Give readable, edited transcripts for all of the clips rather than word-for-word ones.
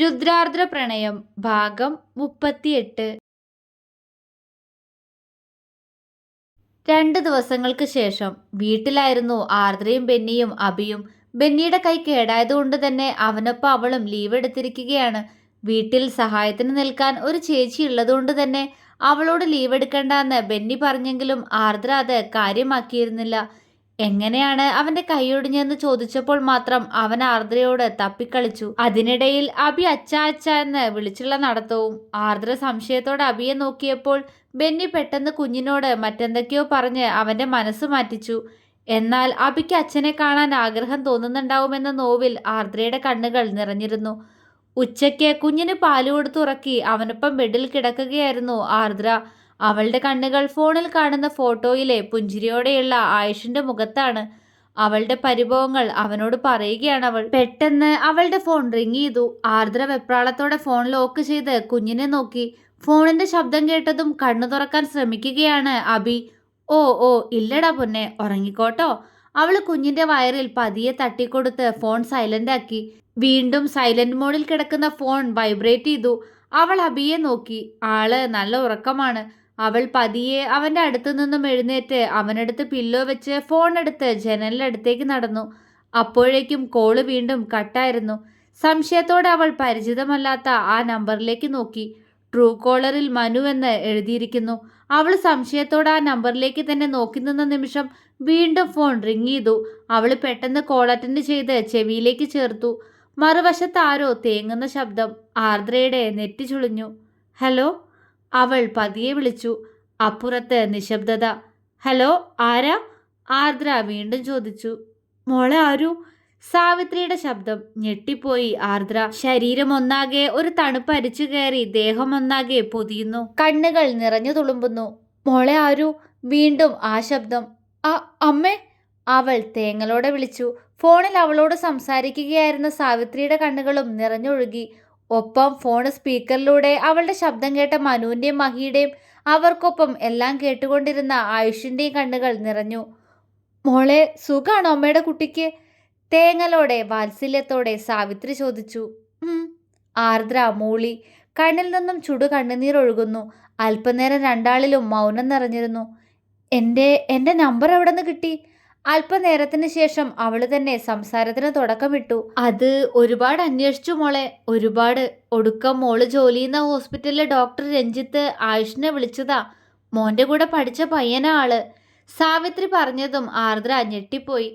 രുദ്രാർദ്ര പ്രണയം ഭാഗം 38. 2 ദിവസങ്ങൾക്ക് ശേഷം വീട്ടിലായിരുന്നു ആർദ്രയും ബെന്നിയും അഭിയും. ബെന്നിയുടെ കൈ കേടായതുകൊണ്ട് തന്നെ അവനൊപ്പം അവളും ലീവ് എടുത്തിരിക്കുകയാണ്. വീട്ടിൽ സഹായത്തിന് നിൽക്കാൻ ഒരു ചേച്ചി ഉള്ളതുകൊണ്ട് തന്നെ അവളോട് ലീവ് എടുക്കണ്ടെന്ന് ബെന്നി പറഞ്ഞെങ്കിലും ആർദ്ര അത് കാര്യമാക്കിയിരുന്നില്ല. എങ്ങനെയാണ് അവന്റെ കൈയൊടിഞ്ഞെന്ന് ചോദിച്ചപ്പോൾ മാത്രം അവൻ ആർദ്രയോട് തപ്പിക്കളിച്ചു. അതിനിടയിൽ അഭി അച്ഛാ അച്ഛാ എന്ന് വിളിച്ചുള്ള നടത്തവും. ആർദ്ര സംശയത്തോടെ അഭിയെ നോക്കിയപ്പോൾ ബെന്നി പെട്ടെന്ന് കുഞ്ഞിനോട് മറ്റെന്തൊക്കെയോ പറഞ്ഞ് അവന്റെ മനസ്സ് മാറ്റിച്ചു. എന്നാൽ അഭിക്ക് അച്ഛനെ കാണാൻ ആഗ്രഹം തോന്നുന്നുണ്ടാവുമെന്ന നോവിൽ ആർദ്രയുടെ കണ്ണുകൾ നിറഞ്ഞിരുന്നു. ഉച്ചയ്ക്ക് കുഞ്ഞിന് പാല് കൊടുത്തുറക്കി അവനൊപ്പം ബെഡിൽ കിടക്കുകയായിരുന്നു ആർദ്ര. അവളുടെ കണ്ണുകൾ ഫോണിൽ കാണുന്ന ഫോട്ടോയിലെ പുഞ്ചിരിയോടെയുള്ള ആയുഷിന്റെ മുഖത്താണ്. അവളുടെ പരിഭവങ്ങൾ അവനോട് പറയുകയാണ് അവൾ. പെട്ടെന്ന് അവളുടെ ഫോൺ റിങ് ചെയ്തു. ആർദ്ര വെപ്രാളത്തോടെ ഫോൺ ലോക്ക് ചെയ്ത് കുഞ്ഞിനെ നോക്കി. ഫോണിന്റെ ശബ്ദം കേട്ടതും കണ്ണു തുറക്കാൻ ശ്രമിക്കുകയാണ് അഭി. ഓ ഓ ഇല്ലടാ പൊന്നെ, ഉറങ്ങിക്കോട്ടോ. അവള് കുഞ്ഞിന്റെ വയറിൽ പതിയെ തട്ടിക്കൊടുത്ത് ഫോൺ സൈലന്റ് ആക്കി. വീണ്ടും സൈലന്റ് മോഡിൽ കിടക്കുന്ന ഫോൺ വൈബ്രേറ്റ് ചെയ്തു. അവൾ അഭിയെ നോക്കി. ആള് നല്ല ഉറക്കമാണ്. അവൾ പതിയെ അവന്റെ അടുത്തു നിന്നും എഴുന്നേറ്റ് അവനടുത്ത് പില്ലോ വെച്ച് ഫോൺ എടുത്ത് ജനലിനടുത്തേക്ക് നടന്നു. അപ്പോഴേക്കും കോള് വീണ്ടും കട്ടായിരുന്നു. സംശയത്തോടെ അവൾ പരിചിതമല്ലാത്ത ആ നമ്പറിലേക്ക് നോക്കി. ട്രൂ കോളറിൽ മനു എന്ന് എഴുതിയിരിക്കുന്നു. അവൾ സംശയത്തോടെ ആ നമ്പറിലേക്ക് തന്നെ നോക്കി നിന്ന നിമിഷം വീണ്ടും ഫോൺ റിങ് ചെയ്തു. അവൾ പെട്ടെന്ന് കോൾ അറ്റൻഡ് ചെയ്ത് ചെവിയിലേക്ക് ചേർത്തു. മറുവശത്ത് ആരോ തേങ്ങുന്ന ശബ്ദം. ആർദ്രയുടെ നെറ്റി ചുളിഞ്ഞു. ഹലോ, അവൾ പതിയെ വിളിച്ചു. അപ്പുറത്ത് നിശബ്ദത. ഹലോ, ആരാ? ആർദ്ര വീണ്ടും ചോദിച്ചു. മോളെ ആരു? സാവിത്രിയുടെ ശബ്ദം. ഞെട്ടിപ്പോയി ആർദ്ര. ശരീരം ഒന്നാകെ ഒരു തണുപ്പ് അരിച്ചു കയറി ദേഹം ഒന്നാകെ പൊതിയുന്നു. കണ്ണുകൾ നിറഞ്ഞു തുളുമ്പുന്നു. മോളെ ആരു? വീണ്ടും ആ ശബ്ദം. അമ്മേ, അവൾ തേങ്ങലോടെ വിളിച്ചു. ഫോണിൽ അവളോട് സംസാരിക്കുകയായിരുന്ന സാവിത്രിയുടെ കണ്ണുകളും നിറഞ്ഞൊഴുകി. ഒപ്പം ഫോൺ സ്പീക്കറിലൂടെ അവളുടെ ശബ്ദം കേട്ട മനുവിൻ്റെയും മഹിയുടെയും അവർക്കൊപ്പം എല്ലാം കേട്ടുകൊണ്ടിരുന്ന ആയുഷിൻ്റെയും കണ്ണുകൾ നിറഞ്ഞു. മോളെ, സുഖാണോ അമ്മയുടെ കുട്ടിക്ക്? തേങ്ങലോടെ വാത്സല്യത്തോടെ സാവിത്രി ചോദിച്ചു. ആർദ്ര മൂളി. കണ്ണിൽ നിന്നും ചുടു കണ്ണുനീർ ഒഴുകുന്നു. അല്പനേരം രണ്ടാളിലും മൗനം നിറഞ്ഞിരുന്നു. എൻ്റെ നമ്പർ എവിടെ നിന്ന് കിട്ടി? അല്പനേരത്തിന് ശേഷം അവള് തന്നെ സംസാരത്തിന് തുടക്കമിട്ടു. അത് ഒരുപാട് അന്വേഷിച്ചു മോളെ, ഒരുപാട്. ഒടുക്കം മോള് ജോലി ചെയ്യുന്ന ഹോസ്പിറ്റലിലെ ഡോക്ടർ രഞ്ജിത്ത് ആയുഷിനെ വിളിച്ചതാ. മോന്റെ കൂടെ പഠിച്ച പയ്യനാ ആള്. സാവിത്രി പറഞ്ഞതും ആർദ്ര ഞെട്ടിപ്പോയി.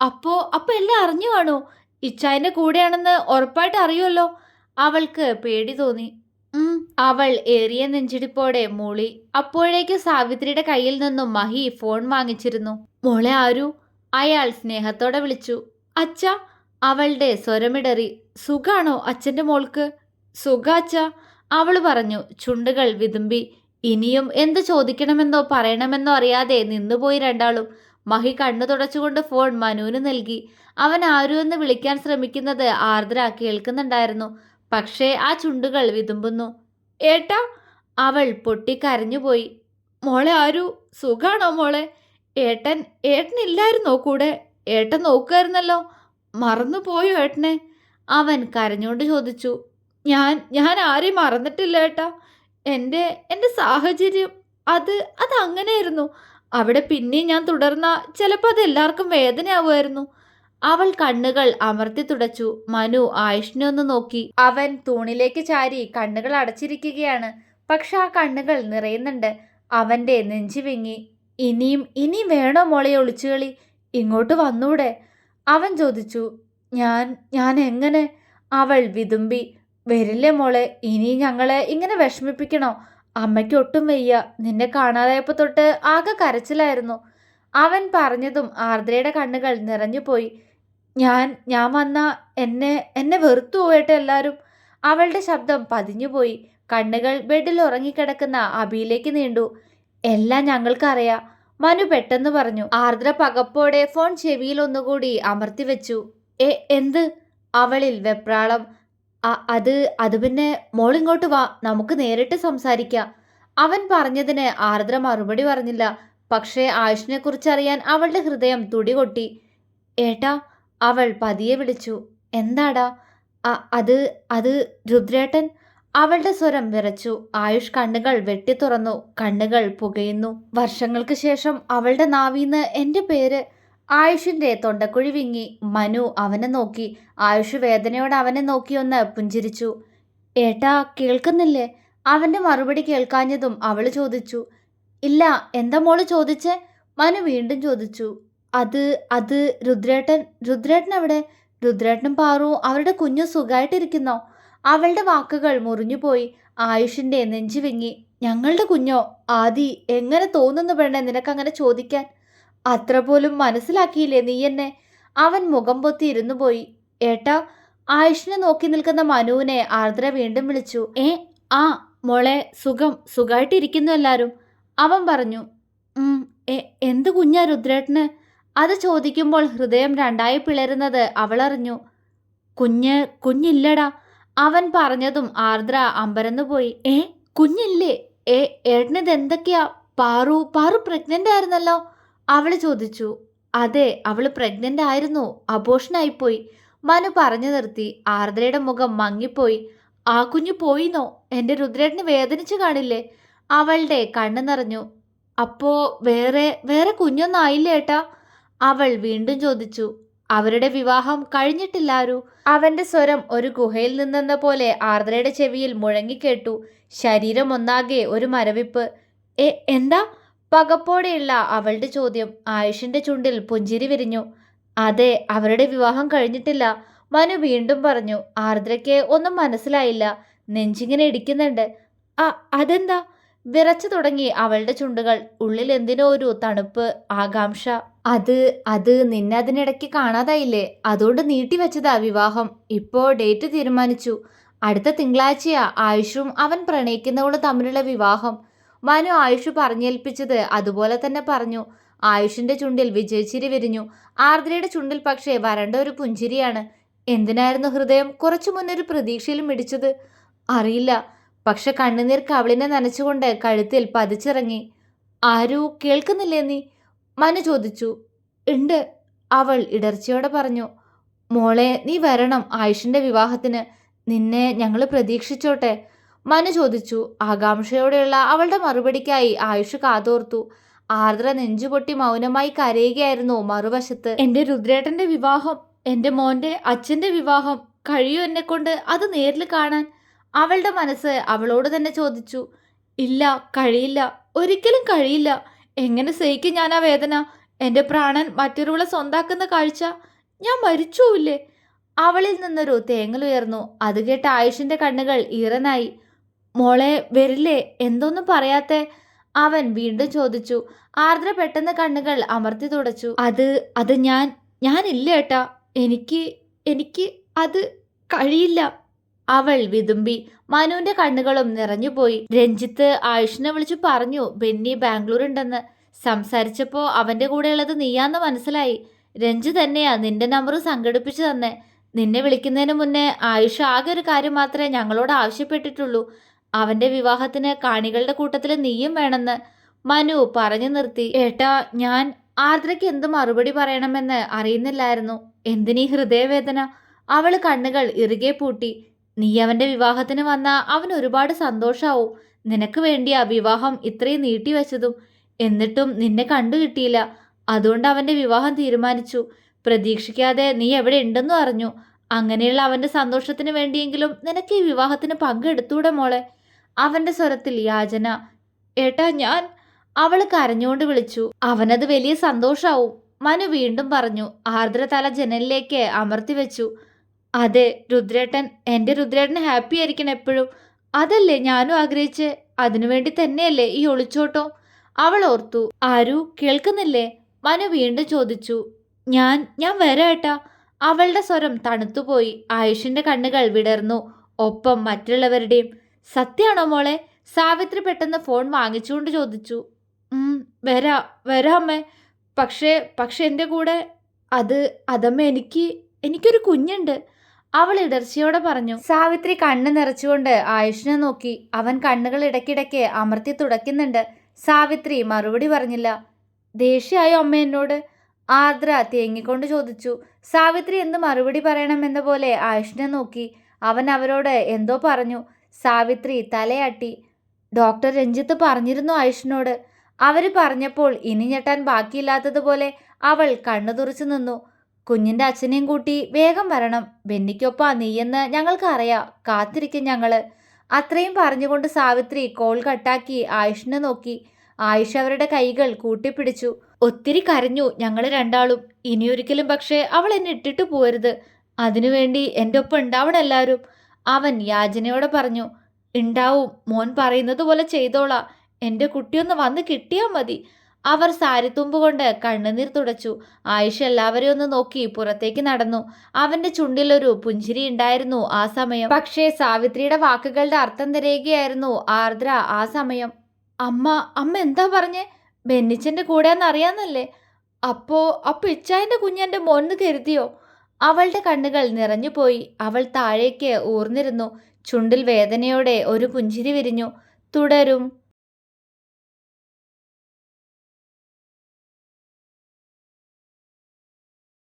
അപ്പോ എല്ലാം അറിഞ്ഞു കാണോ? ഇച്ചായന്റെ കൂടെയാണെന്ന് ഉറപ്പായിട്ട് അറിയുമല്ലോ. അവൾക്ക് പേടി തോന്നി. അവൾ ഏറിയ നെഞ്ചിടിപ്പോടെ മൂളി. അപ്പോഴേക്ക് സാവിത്രിയുടെ കയ്യിൽ നിന്നും മഹി ഫോൺ വാങ്ങിച്ചിരുന്നു. മോളെ ആരു? അയാൾ സ്നേഹത്തോടെ വിളിച്ചു. അച്ഛ, അവളുടെ സ്വരമിടറി. സുഖാണോ അച്ഛൻ്റെ മോൾക്ക്? സുഖ അച്ഛ, അവൾ പറഞ്ഞു. ചുണ്ടുകൾ വിതുമ്പി. ഇനിയും എന്ത് ചോദിക്കണമെന്നോ പറയണമെന്നോ അറിയാതെ നിന്നുപോയി രണ്ടാളും. മഹി കണ്ണു തുടച്ചുകൊണ്ട് ഫോൺ മനുവിന് നൽകി. അവൻ ആരു എന്ന് വിളിക്കാൻ ശ്രമിക്കുന്നത് ആർദ്ര കേൾക്കുന്നുണ്ടായിരുന്നു. പക്ഷേ ആ ചുണ്ടുകൾ വിതുമ്പുന്നു. ഏട്ടാ, അവൾ പൊട്ടിക്കരഞ്ഞുപോയി. മോളെ ആരു, സുഖാണോ മോളെ? ഏട്ടനില്ലായിരുന്നോ കൂടെ? ഏട്ടൻ നോക്കുമായിരുന്നല്ലോ, മറന്നുപോയോ ഏട്ടനെ? അവൻ കരഞ്ഞുകൊണ്ട് ചോദിച്ചു. ഞാൻ ആരെയും മറന്നിട്ടില്ല ഏട്ടാ. എൻ്റെ സാഹചര്യം അത് അങ്ങനെയായിരുന്നു. അവിടെ പിന്നെയും ഞാൻ തുടർന്ന ചിലപ്പോൾ അത് എല്ലാവർക്കും വേദനയാവുമായിരുന്നു. അവൾ കണ്ണുകൾ അമർത്തി തുടച്ചു. മനു ആയുഷിനെ ഒന്ന് നോക്കി. അവൻ തൂണിലേക്ക് ചാരി കണ്ണുകൾ അടച്ചിരിക്കുകയാണ്. പക്ഷെ ആ കണ്ണുകൾ നിറയുന്നുണ്ട്. അവന്റെ നെഞ്ചു വിങ്ങി. ഇനിയും വേണോ മോളെ ഒളിച്ചുകളി? ഇങ്ങോട്ട് വന്നൂടെ? അവൻ ചോദിച്ചു. ഞാൻ എങ്ങനെ? അവൾ വിതുമ്പി. വരില്ലേ മോളെ, ഇനി ഞങ്ങളെ ഇങ്ങനെ വിഷമിപ്പിക്കണോ? അമ്മയ്ക്ക് ഒട്ടും വയ്യ. നിന്നെ കാണാതായപ്പോ തൊട്ട് ആകെ കരച്ചിലായിരുന്നു. അവൻ പറഞ്ഞതും ആർദ്രയുടെ കണ്ണുകൾ നിറഞ്ഞുപോയി. ഞാൻ വന്ന എന്നെ വെറുത്തു പോയിട്ട് എല്ലാവരും. അവളുടെ ശബ്ദം പതിഞ്ഞുപോയി. കണ്ണുകൾ ബെഡിൽ ഉറങ്ങിക്കിടക്കുന്ന അഭിയിലേക്ക് നീണ്ടു. എല്ലാം ഞങ്ങൾക്കറിയാം, മനു പെട്ടെന്ന് പറഞ്ഞു. ആർദ്ര പകപ്പോടെ ഫോൺ ചെവിയിൽ ഒന്നുകൂടി അമർത്തി വെച്ചു. എന്ത്? അവളിൽ വെപ്രാളം. അത് പിന്നെ മോളിങ്ങോട്ട് വാ, നമുക്ക് നേരിട്ട് സംസാരിക്കാം. അവൻ പറഞ്ഞതിന് ആർദ്ര മറുപടി പറഞ്ഞില്ല. പക്ഷേ ആയുഷിനെ കുറിച്ചറിയാൻ അവളുടെ ഹൃദയം തുടികൊട്ടി. ഏട്ടാ, അവൾ പതിയെ വിളിച്ചു. എന്താടാ? അത് അത് രുദ്രേട്ടൻ. അവളുടെ സ്വരം വിറച്ചു. ആയുഷ് കണ്ണുകൾ വെട്ടി തുറന്നു. കണ്ണുകൾ പുകയുന്നു. വർഷങ്ങൾക്ക് ശേഷം അവളുടെ നാവീന്ന് എന്റെ പേര്. ആയുഷിന്റെ തൊണ്ടക്കുഴി വിങ്ങി. മനു അവനെ നോക്കി. ആയുഷ് വേദനയോടെ അവനെ നോക്കിയൊന്ന് പുഞ്ചിരിച്ചു. ഏട്ടാ, കേൾക്കുന്നില്ലേ? അവന്റെ മറുപടി കേൾക്കാഞ്ഞതും അവള് ചോദിച്ചു. ഇല്ല, എന്താ മോള് ചോദിച്ചേ? മനു വീണ്ടും ചോദിച്ചു. അത് അത് രുദ്രേട്ടൻ എവിടെ? രുദ്രേട്ടനും പാറു അവരുടെ കുഞ്ഞു സുഖമായിട്ടിരിക്കുന്നോ? അവളുടെ വാക്കുകൾ മുറിഞ്ഞുപോയി. ആയുഷിന്റെ നെഞ്ചു വിങ്ങി. ഞങ്ങളുടെ കുഞ്ഞോ? ആദി, എങ്ങനെ തോന്നുന്നു പെണ്ണെ നിനക്കങ്ങനെ ചോദിക്കാൻ? അത്ര പോലും മനസ്സിലാക്കിയില്ലേ നീ എന്നെ? അവൻ മുഖം പൊത്തി ഇരുന്നു പോയി. ഏട്ടാ. ആയുഷിനെ നോക്കി നിൽക്കുന്ന മനുവിനെ ആർദ്ര വീണ്ടും വിളിച്ചു. ആ മോളെ, സുഖമായിട്ടിരിക്കുന്നു എല്ലാരും, അവൻ പറഞ്ഞു. ഉം എന്ത് കുഞ്ഞാ രുദ്രേട്ടന്? അത് ചോദിക്കുമ്പോൾ ഹൃദയം രണ്ടായി പിളരുന്നത് അവളറിഞ്ഞു. കുഞ്ഞില്ലടാ. അവൻ പറഞ്ഞതും ആർദ്ര അമ്പരന്നുപോയി. കുഞ്ഞില്ലേ? ഏട്ടനിത് എന്തൊക്കെയാ? പാറു പ്രഗ്നന്റ് ആയിരുന്നല്ലോ, അവള് ചോദിച്ചു. അതെ, അവള് പ്രഗ്നന്റ് ആയിരുന്നു. അബോഷനായിപ്പോയി, മനു പറഞ്ഞു നിർത്തി. ആർദ്രയുടെ മുഖം മങ്ങിപ്പോയി. ആ കുഞ്ഞു പോയിന്നോ? എൻ്റെ രുദ്രേട്ടന് വേദനിച്ചു കാണില്ലേ? അവളുടെ കണ്ണു നിറഞ്ഞു. അപ്പോ വേറെ കുഞ്ഞൊന്നും ആയില്ലേ ഏട്ടാ? അവൾ വീണ്ടും ചോദിച്ചു. അവരുടെ വിവാഹം കഴിഞ്ഞിട്ടില്ലാരു. അവന്റെ സ്വരം ഒരു ഗുഹയിൽ നിന്നെന്ന പോലെ ആർദ്രയുടെ ചെവിയിൽ മുഴങ്ങിക്കേട്ടു. ശരീരം ഒന്നാകെ ഒരു മരവിപ്പ്. എന്താ? പകപ്പോടെയുള്ള അവളുടെ ചോദ്യം. ആയുഷിന്റെ ചുണ്ടിൽ പുഞ്ചിരി വിരിഞ്ഞു. അതെ, അവരുടെ വിവാഹം കഴിഞ്ഞിട്ടില്ല, മനു വീണ്ടും പറഞ്ഞു. ആർദ്രയ്ക്ക് ഒന്നും മനസ്സിലായില്ല. നെഞ്ചിങ്ങനെ ഇടിക്കുന്നുണ്ട്. അതെന്താ? വിറച്ചു തുടങ്ങി അവളുടെ ചുണ്ടുകൾ. ഉള്ളിൽ എന്തിനോ ഒരു തണുപ്പ്, ആകാംക്ഷ. അത് നിന്നെ അതിനിടയ്ക്ക് കാണാതായില്ലേ, അതുകൊണ്ട് നീട്ടിവെച്ചതാ വിവാഹം. ഇപ്പോ ഡേറ്റ് തീരുമാനിച്ചു. അടുത്ത തിങ്കളാഴ്ചയാ ആയുഷും അവൻ പ്രണയിക്കുന്നവളും തമ്മിലുള്ള വിവാഹം. മനു ആയുഷ് പറഞ്ഞേൽപ്പിച്ചത് അതുപോലെ തന്നെ പറഞ്ഞു. ആയുഷിന്റെ ചുണ്ടിൽ വിജയച്ചിരി വിരിഞ്ഞു. ആർദ്രയുടെ ചുണ്ടിൽ പക്ഷേ വരണ്ട ഒരു പുഞ്ചിരിയാണ്. എന്തിനായിരുന്നു ഹൃദയം കുറച്ചു മുന്നൊരു പ്രതീക്ഷയിലും ഇടിച്ചത്? അറിയില്ല. പക്ഷെ കണ്ണുനീർ കവിളിനെ നനച്ചുകൊണ്ട് കഴുത്തിൽ പതിച്ചിറങ്ങി. ആരു, കേൾക്കുന്നില്ലേ നീ? മനു ചോദിച്ചു. ഉണ്ട്, അവൾ ഇടർച്ചയോടെ പറഞ്ഞു. മോളെ, നീ വരണം ആയുഷിന്റെ വിവാഹത്തിന്. നിന്നെ ഞങ്ങൾ പ്രതീക്ഷിച്ചോട്ടെ? മനു ചോദിച്ചു. ആകാംക്ഷയോടെയുള്ള അവളുടെ മറുപടിക്കായി ആയുഷ് കാതോർത്തു. ആർദ്ര നെഞ്ചുപൊട്ടി മൗനമായി കരയുകയായിരുന്നു മറുവശത്ത്. എൻ്റെ രുദ്രേട്ടന്റെ വിവാഹം, എൻ്റെ മോൻ്റെ അച്ഛൻ്റെ വിവാഹം, കഴിയൂ എന്നെക്കൊണ്ട് അത് നേരിൽ കാണാൻ? അവളുടെ മനസ്സ് അവളോട് തന്നെ ചോദിച്ചു. ഇല്ല, കഴിയില്ല, ഒരിക്കലും കഴിയില്ല. എങ്ങനെ സഹിക്കും ഞാൻ ആ വേദന? എൻ്റെ പ്രാണൻ മറ്റൊരുവളെ സ്വന്താക്കുന്ന കാഴ്ച. ഞാൻ മരിച്ചൂല്ലേ? അവളിൽ നിന്നൊരു തേങ്ങലുയർന്നു. അത് കേട്ട് ആയുഷിന്റെ കണ്ണുകൾ ഈറനായി. മോളെ, വരില്ലേ? എന്തോന്നും പറയാത്തെ? അവൻ വീണ്ടും ചോദിച്ചു. ആർദ്ര പെട്ടെന്ന് കണ്ണുകൾ അമർത്തി തുടച്ചു. അത് ഞാനില്ല ഏട്ടാ. എനിക്ക് അത് കഴിയില്ല, അവൾ വിതുമ്പി. മനുവിന്റെ കണ്ണുകളും നിറഞ്ഞുപോയി. രഞ്ജിത്ത് ആയുഷിനെ വിളിച്ചു പറഞ്ഞു ബെന്നി ബാംഗ്ലൂരുണ്ടെന്ന്. സംസാരിച്ചപ്പോ അവന്റെ കൂടെയുള്ളത് നീയാന്ന് മനസ്സിലായി. രഞ്ജു തന്നെയാ നിന്റെ നമ്പർ സംഘടിപ്പിച്ചു തന്നെ. നിന്നെ വിളിക്കുന്നതിന് മുന്നേ ആയുഷ് ആകെ ഒരു കാര്യം മാത്രമേ ഞങ്ങളോട് ആവശ്യപ്പെട്ടിട്ടുള്ളൂ. അവന്റെ വിവാഹത്തിന് കാണികളുടെ കൂട്ടത്തിൽ നീയും വേണമെന്ന്. മനു പറഞ്ഞു നിർത്തി. ഏട്ടാ, ഞാൻ ആർദ്രയ്ക്ക് എന്ത് മറുപടി പറയണമെന്ന് അറിയുന്നില്ലായിരുന്നു. എന്തിനീ ഹൃദയവേദന? അവള് കണ്ണുകൾ ഇറുകെ പൂട്ടി. നീ അവന്റെ വിവാഹത്തിന് വന്നാ അവൻ ഒരുപാട് സന്തോഷാവും. നിനക്ക് വേണ്ടിയാ വിവാഹം ഇത്രയും നീട്ടിവെച്ചതും. എന്നിട്ടും നിന്നെ കണ്ടു കിട്ടിയില്ല. അതുകൊണ്ട് അവന്റെ വിവാഹം തീരുമാനിച്ചു. പ്രതീക്ഷിക്കാതെ നീ എവിടെ ഉണ്ടെന്നും അറിഞ്ഞു. അങ്ങനെയുള്ള അവന്റെ സന്തോഷത്തിന് വേണ്ടിയെങ്കിലും നിനക്ക് ഈ വിവാഹത്തിന് പങ്കെടുത്തൂടെ മോളെ? അവന്റെ സ്വരത്തിൽ യാചന. ഏട്ടാ, ഞാൻ, അവള് കരഞ്ഞുകൊണ്ട് വിളിച്ചു. അവനത് വലിയ സന്തോഷാവും, മനു വീണ്ടും പറഞ്ഞു. ആർദ്ര തല ജനലിലേക്ക് അമർത്തി വെച്ചു. അതെ, എൻ്റെ രുദ്രേട്ടൻ ഹാപ്പി ആയിരിക്കണം എപ്പോഴും. അതല്ലേ ഞാനും ആഗ്രഹിച്ച്. അതിനുവേണ്ടി തന്നെയല്ലേ ഈ ഒളിച്ചോട്ടം? അവൾ ഓർത്തു. ആരു, കേൾക്കുന്നില്ലേ? മനു വീണ്ടും ചോദിച്ചു. ഞാൻ വരാം ഏട്ടാ. അവളുടെ സ്വരം തണുത്തുപോയി. ആയുഷിന്റെ കണ്ണുകൾ വിടർന്നു, ഒപ്പം മറ്റുള്ളവരുടെയും. സത്യാണോ മോളെ? സാവിത്രി പെട്ടെന്ന് ഫോൺ വാങ്ങിച്ചുകൊണ്ട് ചോദിച്ചു. വരാം അമ്മേ. പക്ഷേ എൻ്റെ കൂടെ അതമ്മ, എനിക്കൊരു കുഞ്ഞുണ്ട്, അവൾ ഇടർച്ചയോടെ പറഞ്ഞു. സാവിത്രി കണ്ണ് നിറച്ചുകൊണ്ട് ആയുഷിനെ നോക്കി. അവൻ കണ്ണുകൾ ഇടയ്ക്കിടയ്ക്ക് അമർത്തി തുടയ്ക്കുന്നുണ്ട്. സാവിത്രി മറുപടി പറഞ്ഞില്ല. ദേഷ്യായോ അമ്മ എന്നോട്? ആർദ്ര തേങ്ങിക്കൊണ്ട് ചോദിച്ചു. സാവിത്രി എന്ത് മറുപടി പറയണമെന്ന പോലെ ആയുഷിനെ നോക്കി. അവൻ അവരോട് എന്തോ പറഞ്ഞു. സാവിത്രി തലയാട്ടി. ഡോക്ടർ രഞ്ജിത്ത് പറഞ്ഞിരുന്നു ആയുഷിനോട്. അവര് പറഞ്ഞപ്പോൾ ഇനി ഞെട്ടാൻ ബാക്കിയില്ലാത്തതുപോലെ അവൾ കണ്ണു തുറച്ചു നിന്നു. കുഞ്ഞിന്റെ അച്ഛനെയും കൂട്ടി വേഗം വരണം. ബെന്നിക്കൊപ്പാ നീയെന്ന് ഞങ്ങൾക്ക് അറിയാം. കാത്തിരിക്കും ഞങ്ങള്. അത്രയും പറഞ്ഞുകൊണ്ട് സാവിത്രി കോൾ കട്ടാക്കി ആയുഷിനെ നോക്കി. ആയുഷ് അവരുടെ കൈകൾ കൂട്ടിപ്പിടിച്ചു. ഒത്തിരി കരഞ്ഞു ഞങ്ങള് രണ്ടാളും. ഇനിയൊരിക്കലും പക്ഷേ അവൾ എന്നെ ഇട്ടിട്ട് പോരുത്. അതിനുവേണ്ടി എൻ്റെ ഒപ്പം ഉണ്ടാവണം എല്ലാവരും, അവൻ യാചനയോടെ പറഞ്ഞു. ഉണ്ടാവും, മോൻ പറയുന്നത് പോലെ ചെയ്തോളാം. എൻ്റെ കുട്ടിയൊന്ന് വന്ന് കിട്ടിയാൽ മതി. അവർ സാരിത്തുമ്പ് കൊണ്ട് കണ്ണുനീർ തുടച്ചു. ആയിഷ എല്ലാവരെയും ഒന്ന് നോക്കി പുറത്തേക്ക് നടന്നു. അവന്റെ ചുണ്ടിലൊരു പുഞ്ചിരി ഉണ്ടായിരുന്നു ആ സമയം. പക്ഷേ സാവിത്രിയുടെ വാക്കുകളുടെ അർത്ഥം തിരയുകയായിരുന്നു ആർദ്ര ആ സമയം. അമ്മ എന്താ പറഞ്ഞേ? ബെന്നിച്ചന്റെ കൂടെയാന്ന് അറിയാന്നല്ലേ? അപ്പോ ഇച്ചായന്റെ കുഞ്ഞെന്റെ മോന്ന് കരുതിയോ? അവളുടെ കണ്ണുകൾ നിറഞ്ഞുപോയി. അവൾ താഴേക്ക് ഊർന്നിരുന്നു. ചുണ്ടിൽ വേദനയോടെ ഒരു പുഞ്ചിരി വിരിഞ്ഞു. തുടരും.